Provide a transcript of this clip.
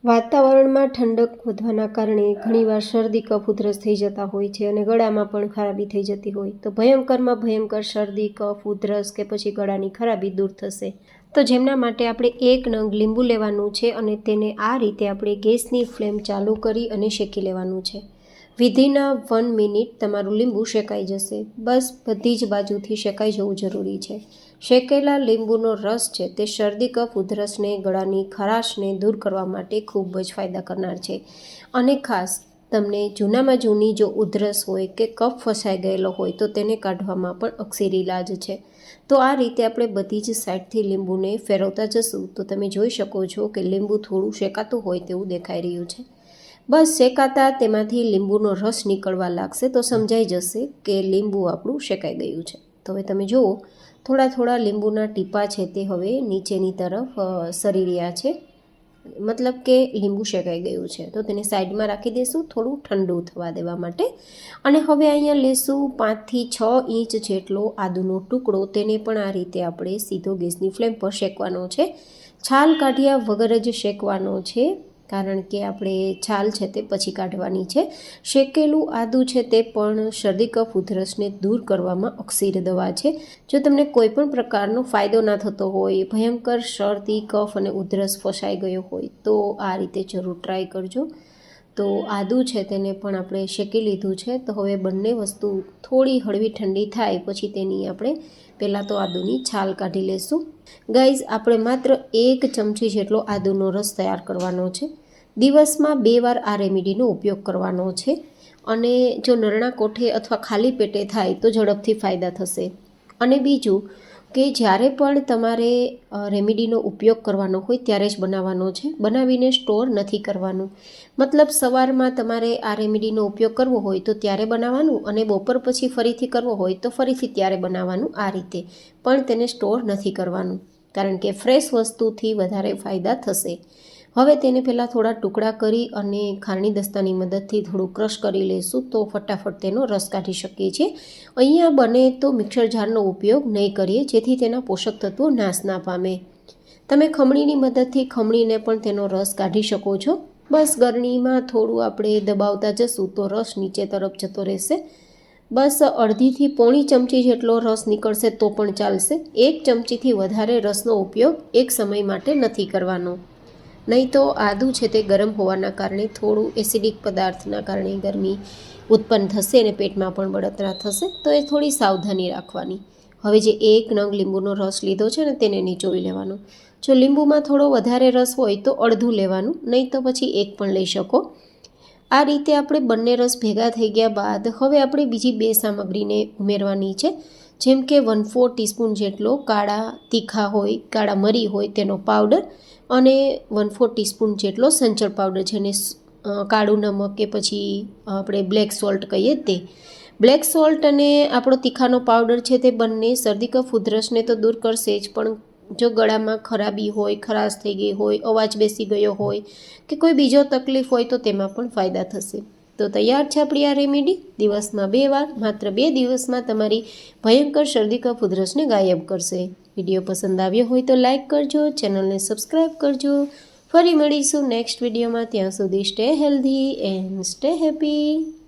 વાતાવરણમાં ઠંડક વધવાના કારણે ઘણીવાર શરદી કફ ઉધરસ થઈ જતા હોય છે અને ગળામાં પણ ખરાબી થઈ જતી હોય તો ભયંકરમાં ભયંકર શરદી કફ ઉધરસ કે પછી ગળાની ખરાબી દૂર થશે તો જેમના માટે આપણે 1 નંગ લીંબુ લેવાનું છે અને તેને આ રીતે આપણે ગેસની ફ્લેમ ચાલુ કરી અને શેકી લેવાનું છે। વિધિના 1 મિનિટ તમારું લીંબુ શેકાઈ જશે। બસ બધી જ બાજુથી શેકાઈ જવું જરૂરી છે। શેકેલા લીંબુનો રસ છે તે શરદી કફ ઉધરસને ગળાની ખરાશને દૂર કરવા માટે ખૂબ જ ફાયદા કરનાર છે અને ખાસ તમને જૂનામાં જૂની જો ઉધરસ હોય કે કફ ફસાઈ ગયેલો હોય તો તેને કાઢવામાં પણ અકસીર ઇલાજ છે। તો આ રીતે આપણે બધી જ સાઈડથી લીંબુને ફેરવતા જશું તો તમે જોઈ શકો છો કે લીંબુ થોડું શેકાતું હોય તેવું દેખાઈ રહ્યું છે। બસ શેકાતા તેમાંથી લીંબુનો રસ નીકળવા લાગશે તો સમજાઈ જશે કે લીંબુ આપણું શેકાઈ ગયું છે। તો હવે તમે જુઓ થોડા થોડા લીંબુના ટીપા છે તે હવે નીચેની તરફ સરી રહ્યા છે, મતલબ કે લીંબુ શેકાઈ ગયું છે। તો તેને સાઈડમાં રાખી દઈશું થોડું ઠંડુ થવા દેવા માટે અને હવે અહીંયા લેશું 5 થી 6 ઇંચ જેટલો આદુનો ટુકડો, તેને પણ આ રીતે આપણે સીધો ગેસની ફ્લેમ પર શેકવાનો છે। છાલ કાઢ્યા વગર જ શેકવાનો છે કારણ કે આપણે છાલ છે તે પછી કાઢવાની છે। શેકેલું આદું છે તે પણ શરદી કફ ઉધરસને દૂર કરવામાં અકસીર દવા છે। જો તમને કોઈ પણ પ્રકારનો ફાયદો ના થતો હોય, ભયંકર શરદી કફ અને ઉધરસ ફસાઈ ગયો હોય તો આ રીતે જરૂર ટ્રાય કરજો। તો આદું છે તેને પણ આપણે શેકી લીધું છે। તો હવે બંને વસ્તુ થોડી હળવી ઠંડી થાય પછી તેની આપણે પહેલાં તો આદુની છાલ કાઢી લેશું। ગાઈઝ આપણે માત્ર 1 ચમચી જેટલો આદુનો રસ તૈયાર કરવાનો છે। દિવસમાં 2 વાર આ રેમેડીનો ઉપયોગ કરવાનો છે અને જો નરણા કોઠે અથવા ખાલી પેટે થાય તો ઝડપથી ફાયદા થશે। અને બીજું કે જ્યારે પણ તમારે રેમેડીનો ઉપયોગ કરવાનો હોય ત્યારે જ બનાવવાનો છે, બનાવીને સ્ટોર નથી કરવાનું। મતલબ સવારમાં તમારે આ રેમેડીનો ઉપયોગ કરવો હોય તો ત્યારે બનાવવાનું અને બપોર પછી ફરીથી કરવો હોય તો ફરીથી ત્યારે બનાવવાનું। આ રીતે પણ તેને સ્ટોર નથી કરવાનું કારણ કે ફ્રેશ વસ્તુથી વધારે ફાયદા થશે। હવે તેને પહેલાં થોડા ટુકડા કરી અને ખારણી દસ્તાની મદદથી થોડું ક્રશ કરી લઈશું તો ફટાફટ તેનો રસ કાઢી શકીએ છીએ। અહીંયા બને તો મિક્સર જારનો ઉપયોગ નહીં કરીએ જેથી તેના પોષક તત્વો નાશ ના પામે। તમે ખમણીની મદદથી ખમણીને પણ તેનો રસ કાઢી શકો છો। બસ ગરણીમાં થોડું આપણે દબાવતા જશું તો રસ નીચે તરફ જતો રહેશે। બસ અડધીથી પોણી ચમચી જેટલો રસ નીકળશે તો પણ ચાલશે। 1 ચમચીથી વધારે રસનો ઉપયોગ એક સમય માટે નથી કરવાનો, નહીં તો આદું છે તે ગરમ હોવાના કારણે થોડું એસિડિક પદાર્થના કારણે ગરમી ઉત્પન્ન થશે અને પેટમાં પણ બળતરા થશે, તો એ થોડી સાવધાની રાખવાની। હવે જે 1 નંગ લીંબુનો રસ લીધો છે ને તેને નીચોવી લેવાનો। જો લીંબુમાં થોડો વધારે રસ હોય તો અડધું લેવાનું, નહીં તો પછી 1 પણ લઈ શકો। આ રીતે આપણે બંને રસ ભેગા થઈ ગયા બાદ હવે આપણે બીજી 2 સામગ્રીને ઉમેરવાની છે, જેમ કે 1/4 ટીસ્પૂન જેટલો કાળા તીખા હોય, કાળા મરી હોય તેનો પાવડર અને 1/4 ટીસ્પૂન જેટલો સંચળ પાવડર, જેને કાળું નમક કે પછી આપણે બ્લેક સોલ્ટ કહીએ તે। બ્લેક સોલ્ટ અને આપણો તીખાનો પાવડર છે તે બંને શરદી કફ ઉધરસને તો દૂર કરશે જ, પણ જો ગળામાં ખરાબી હોય, ખરાશ થઈ ગઈ હોય, અવાજ બેસી ગયો હોય કે કોઈ બીજો તકલીફ હોય તો તેમાં પણ ફાયદા થશે। તો તૈયાર છે આપણી આ રેમેડી। દિવસમાં 2 વાર, માત્ર 2 દિવસમાં તમારી ભયંકર શરદી કફ ઉધરસને ગાયબ કરશે। વિડીયો પસંદ આવ્યો હોય તો લાઇક કરજો, ચેનલને સબસ્ક્રાઈબ કરજો। ફરી મળીશું નેક્સ્ટ વિડીયોમાં, ત્યાં સુધી stay healthy and stay happy.